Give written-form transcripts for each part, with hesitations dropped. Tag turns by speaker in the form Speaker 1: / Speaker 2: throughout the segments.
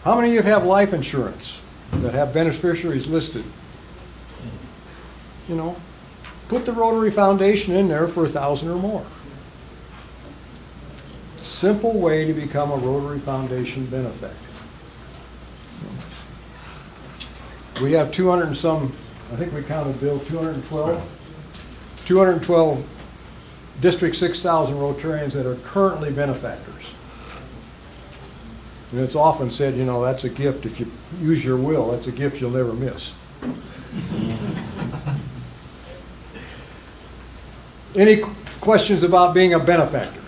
Speaker 1: How many of you have life insurance that have beneficiaries listed? You know, put the Rotary Foundation in there for 1,000 or more. Simple way to become a Rotary Foundation benefactor. We have 200 and some, I think we counted, Bill, 212 District 6,000 Rotarians that are currently benefactors. And it's often said, you know, that's a gift. If you use your will, that's a gift you'll never miss. Any questions about being a benefactor?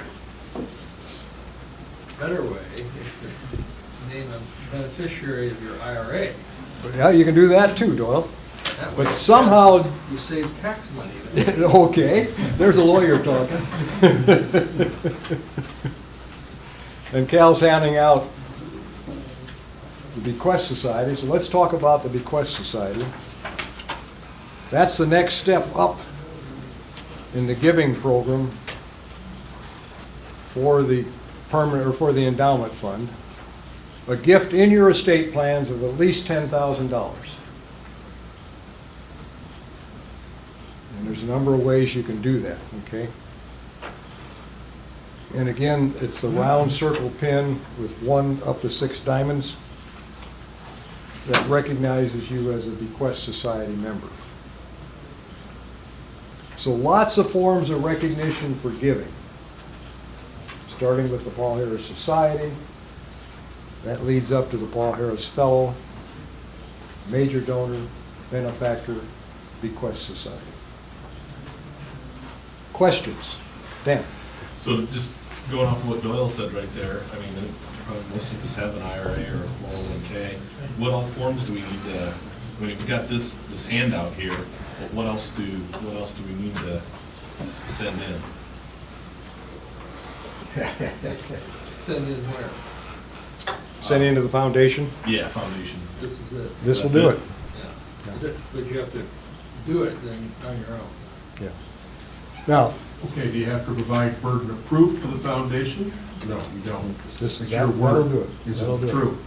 Speaker 2: Better way is to name a beneficiary of your IRA.
Speaker 1: Yeah, you can do that too, Doyle.
Speaker 2: That way
Speaker 1: But somehow,
Speaker 2: you save tax money.
Speaker 1: okay, there's a lawyer talking. And Cal's handing out the Bequest Society, so let's talk about the Bequest Society. That's the next step up in the giving program for the permanent or for the endowment fund. A gift in your estate plans of at least $10,000. And there's a number of ways you can do that, okay? And again, it's the round circle pin with 1 up to 6 diamonds that recognizes you as a Bequest Society member. So lots of forms of recognition for giving, starting with the Paul Harris Society. That leads up to the Paul Harris Fellow, Major Donor, Benefactor, Bequest Society. Questions? Dan?
Speaker 3: So just going off of what Doyle said right there, I mean, probably most of us have an IRA or a 401k. What all forms do we need to, I mean, we've got this handout here, but what else do we need to send in?
Speaker 2: Send in where?
Speaker 1: Send into the foundation?
Speaker 3: Yeah, foundation.
Speaker 2: This is it.
Speaker 1: This will
Speaker 3: That's
Speaker 1: do
Speaker 3: it.
Speaker 1: it.
Speaker 2: Yeah. But you have to do it then on your own.
Speaker 1: Yeah. Now,
Speaker 4: Okay, do you have to provide burden of proof to the foundation? No, you don't.
Speaker 1: This-
Speaker 4: It's
Speaker 1: that-
Speaker 4: your
Speaker 1: that'll
Speaker 4: word.
Speaker 1: do it.
Speaker 4: Is
Speaker 1: That'll do
Speaker 4: it
Speaker 1: it.
Speaker 4: true?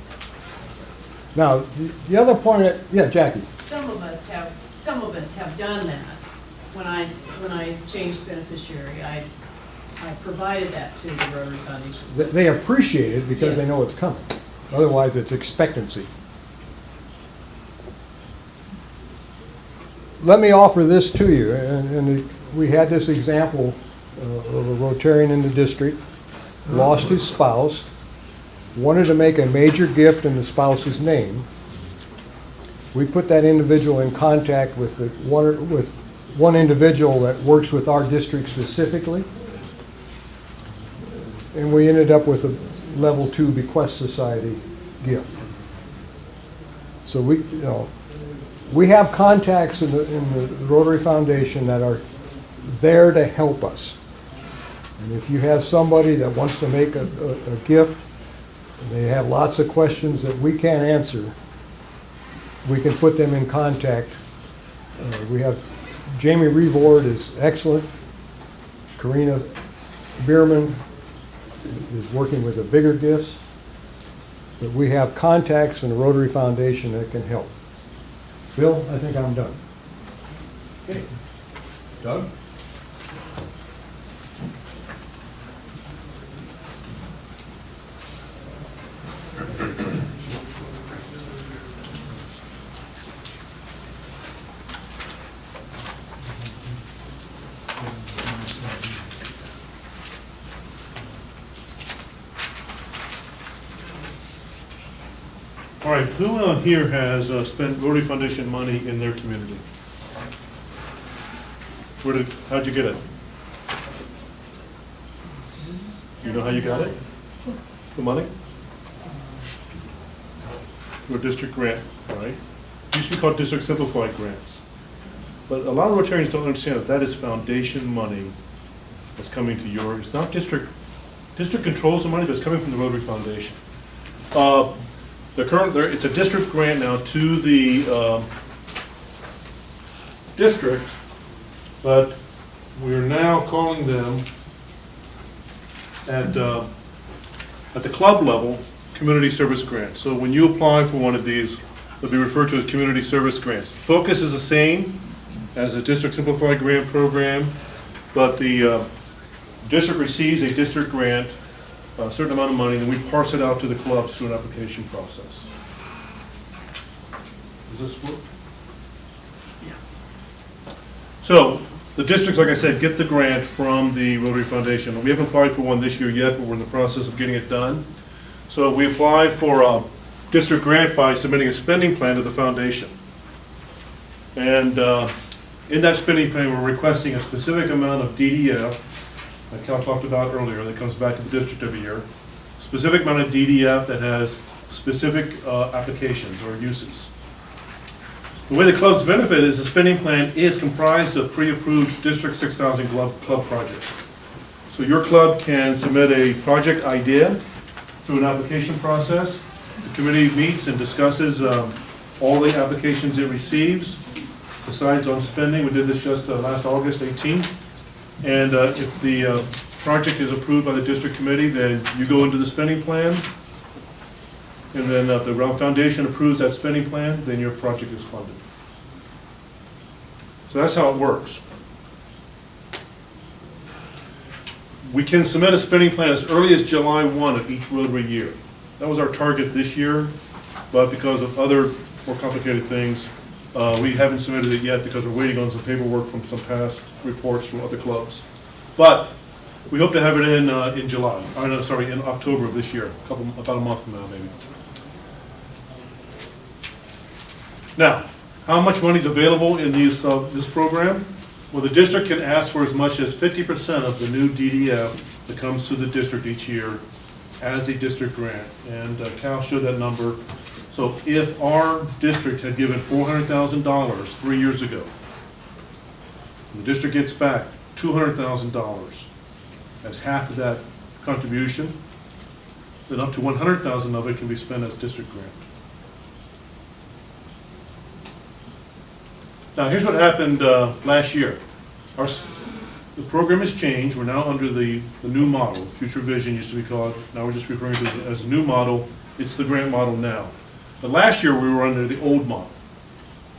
Speaker 1: now, the other point, yeah, Jackie?
Speaker 5: Some of us have done that. When I changed beneficiary, I provided that to the Rotary Foundation.
Speaker 1: They appreciate it because they know it's coming. Otherwise, it's expectancy. Let me offer this to you, and we had this example of a Rotarian in the district, lost his spouse, wanted to make a major gift in the spouse's name. We put that individual in contact with one individual that works with our district specifically, and we ended up with a level 2 Bequest Society gift. So we have contacts in the Rotary Foundation that are there to help us. And if you have somebody that wants to make a gift, and they have lots of questions that we can't answer, we can put them in contact. We have Jamie Revord is excellent. Karina Bierman is working with the bigger gifts. But we have contacts in the Rotary Foundation that can help. Bill, I think I'm done.
Speaker 4: Okay. Doug?
Speaker 6: All right, who here has spent Rotary Foundation money in their community? How'd you get it? You know how you got it? The money? Through a district grant, right? It used to be called District Simplified Grants. But a lot of Rotarians don't understand that is foundation money that's coming to yours. It's not district controls the money, but it's coming from the Rotary Foundation. It's a district grant now to the district, but we're now calling them at the club level community service grant. So when you apply for one of these, they'll be referred to as community service grants. Focus is the same as a district simplified grant program, but the district receives a district grant, a certain amount of money, and we parse it out to the clubs through an application process. Does this work? So, the districts, like I said, get the grant from the Rotary Foundation. We haven't applied for one this year yet, but we're in the process of getting it done. So we applied for a district grant by submitting a spending plan to the foundation. And in that spending plan, we're requesting a specific amount of DDF, like Cal talked about earlier, that comes back to the district every year. Specific amount of DDF that has specific applications or uses. The way the clubs benefit is the spending plan is comprised of pre-approved District 6000 club projects. So your club can submit a project idea through an application process. The committee meets and discusses all the applications it receives, decides on spending. We did this just last August 18th. And if the project is approved by the district committee, then you go into the spending plan. And then if the foundation approves that spending plan, then your project is funded. So that's how it works. We can submit a spending plan as early as July 1 of each Rotary year. That was our target this year, but because of other more complicated things, we haven't submitted it yet because we're waiting on some paperwork from some past reports from other clubs. But we hope to have it in July. In October of this year, about a month from now, maybe. Now, how much money is available in this program? Well, the district can ask for as much as 50% of the new DDF that comes to the district each year as a district grant. And Cal showed that number. So if our district had given $400,000 3 years ago, the district gets back $200,000 as half of that contribution, then up to $100,000 of it can be spent as district grant. Now, here's what happened last year. The program has changed. We're now under the new model. Future Vision used to be called. Now we're just referring to it as a new model. It's the grant model now. But last year, we were under the old model.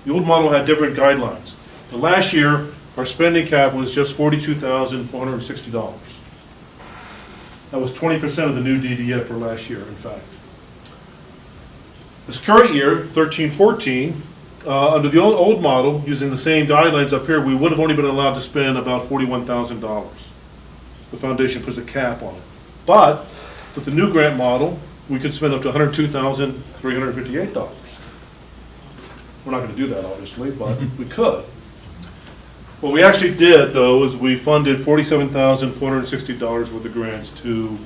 Speaker 6: The old model had different guidelines. But last year, our spending cap was just $42,460. That was 20% of the new DDF for last year, in fact. This current year, 13-14, under the old model, using the same guidelines up here, we would have only been allowed to spend about $41,000. The foundation puts a cap on it. But with the new grant model, we could spend up to $102,358. We're not going to do that, obviously, but we could. What we actually did, though, is we funded $47,460 worth of grants to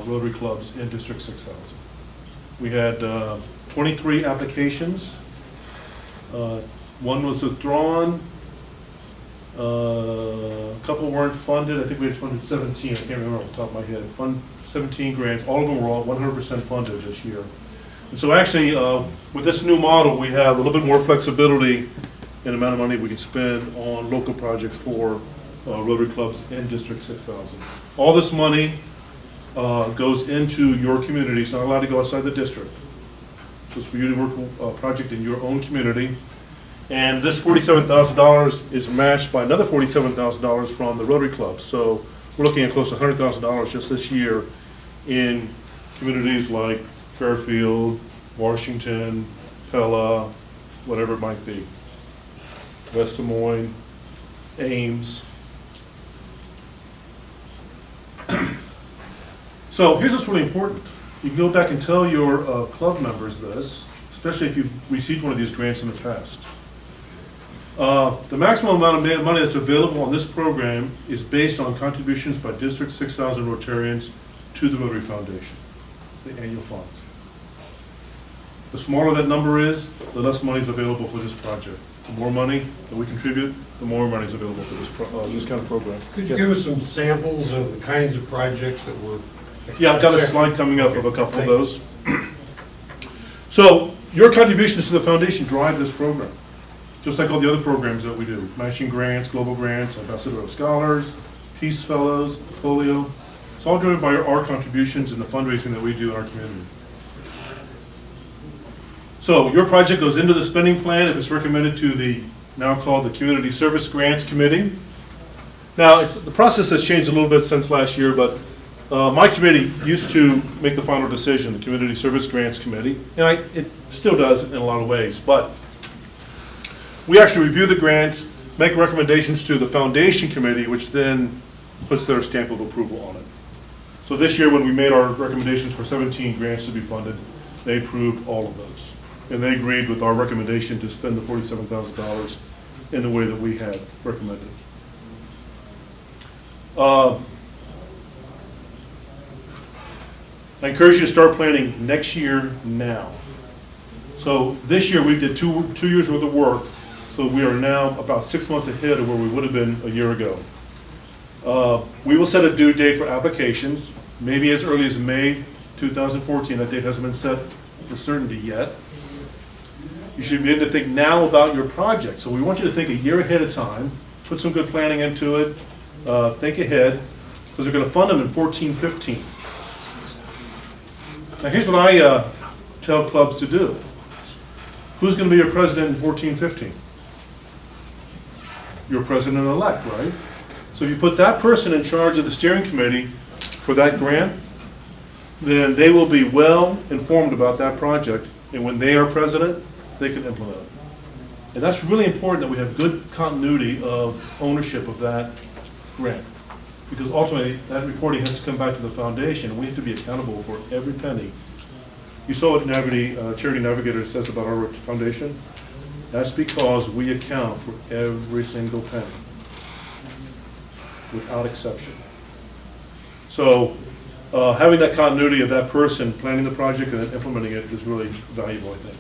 Speaker 6: Rotary clubs in District 6000. We had 23 applications. One was withdrawn. A couple weren't funded. I think we had funded 17. I can't remember off the top of my head. 17 grants. All of them were all 100% funded this year. And so actually, with this new model, we have a little bit more flexibility in the amount of money we can spend on local projects for Rotary clubs in District 6000. All this money goes into your community. It's not allowed to go outside the district. So it's for you to work a project in your own community. And this $47,000 is matched by another $47,000 from the Rotary Club. So we're looking at close to $100,000 just this year in communities like Fairfield, Washington, Pella, whatever it might be. West Des Moines, Ames. So here's what's really important. You can go back and tell your club members this, especially if you've received one of these grants in the past. The maximum amount of money that's available on this program is based on contributions by District 6000 Rotarians to the Rotary Foundation, the annual funds. The smaller that number is, the less money is available for this project. The more money that we contribute, the more money is available for this kind of program.
Speaker 7: Could you give us some samples of the kinds of projects that were?
Speaker 6: Yeah, I've got a slide coming up of a couple of those. So your contributions to the foundation drive this program, just like all the other programs that we do. Matching grants, global grants, ambassadorial scholars, peace fellows, folio. It's all driven by our contributions and the fundraising that we do in our community. So your project goes into the spending plan if it's recommended to the, now called the Community Service Grants Committee. Now, the process has changed a little bit since last year, but my committee used to make the final decision, the Community Service Grants Committee, and it still does in a lot of ways, but we actually review the grants, make recommendations to the Foundation Committee, which then puts their stamp of approval on it. So this year, when we made our recommendations for 17 grants to be funded, they approved all of those. And they agreed with our recommendation to spend the $47,000 in the way that we had recommended. I encourage you to start planning next year now. So this year we did two years worth of work, so we are now about 6 months ahead of where we would have been a year ago. We will set a due date for applications, maybe as early as May 2014. That date hasn't been set for certainty yet. You should begin to think now about your project. So we want you to think a year ahead of time, put some good planning into it, think ahead, because they're going to fund them in 14-15. Now here's what I tell clubs to do. Who's going to be your president in 14-15? Your president-elect, right? So if you put that person in charge of the steering committee for that grant, then they will be well informed about that project, and when they are president, they can implement it. And that's really important that we have good continuity of ownership of that grant, because ultimately that reporting has to come back to the foundation, and we have to be accountable for every penny. You saw what Charity Navigator says about our foundation. That's because we account for every single penny, without exception. So having that continuity of that person planning the project and then implementing it is really valuable, I think.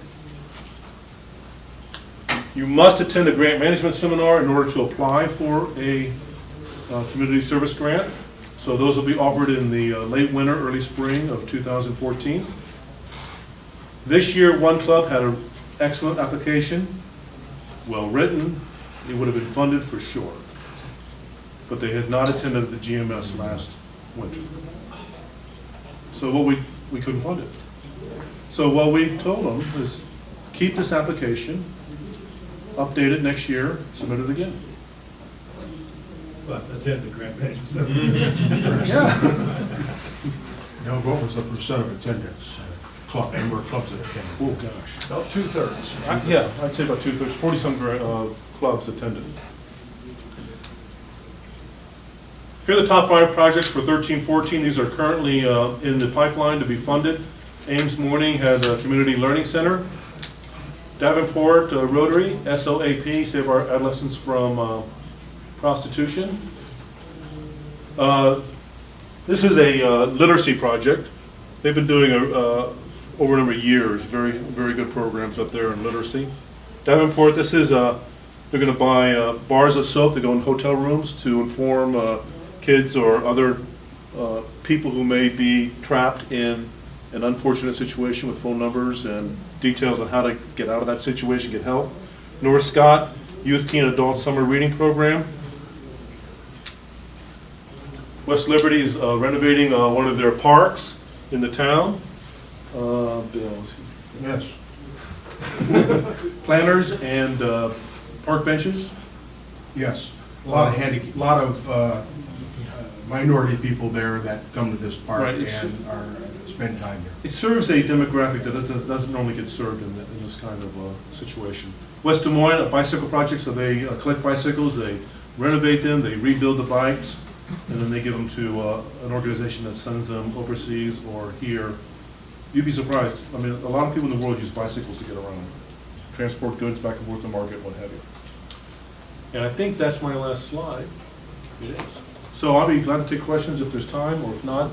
Speaker 6: You must attend a grant management seminar in order to apply for a community service grant. So those will be offered in the late winter, early spring of 2014. This year, one club had an excellent application, well written. It would have been funded for sure. But they had not attended the GMS last winter. So we couldn't fund it. So what we told them is keep this application, update it next year, submit it again.
Speaker 8: But attend the grant management seminar.
Speaker 7: Now, what was the percent of attendance? Number of clubs that attended?
Speaker 6: Oh, gosh.
Speaker 2: About 2/3.
Speaker 6: Yeah, I'd say about 2/3, 40-some clubs attended. Here are the top 5 projects for 13-14. These are currently in the pipeline to be funded. Ames Morning has a community learning center. Davenport Rotary, SOAP, Save Our Adolescents from Prostitution. This is a literacy project. They've been doing over a number of years, very, very good programs up there in literacy. Davenport, this is, they're going to buy bars of soap that go in hotel rooms to inform kids or other people who may be trapped in an unfortunate situation with phone numbers and details on how to get out of that situation, get help. North Scott, Youth, Teen, Adult Summer Reading Program. West Liberty is renovating one of their parks in the town. Bill,
Speaker 7: Yes.
Speaker 6: planters and park benches.
Speaker 7: Yes. A lot of minority people there that come to this park
Speaker 6: Right,
Speaker 7: and spend time here.
Speaker 6: It serves a demographic that doesn't normally get served in this kind of situation. West Des Moines, a bicycle project, so they collect bicycles, they renovate them, they rebuild the bikes, and then they give them to an organization that sends them overseas or here. You'd be surprised. I mean, a lot of people in the world use bicycles to get around, transport goods back and forth to market, what have you. And I think that's my last slide. It is. So I'll be glad to take questions if there's time, or if not,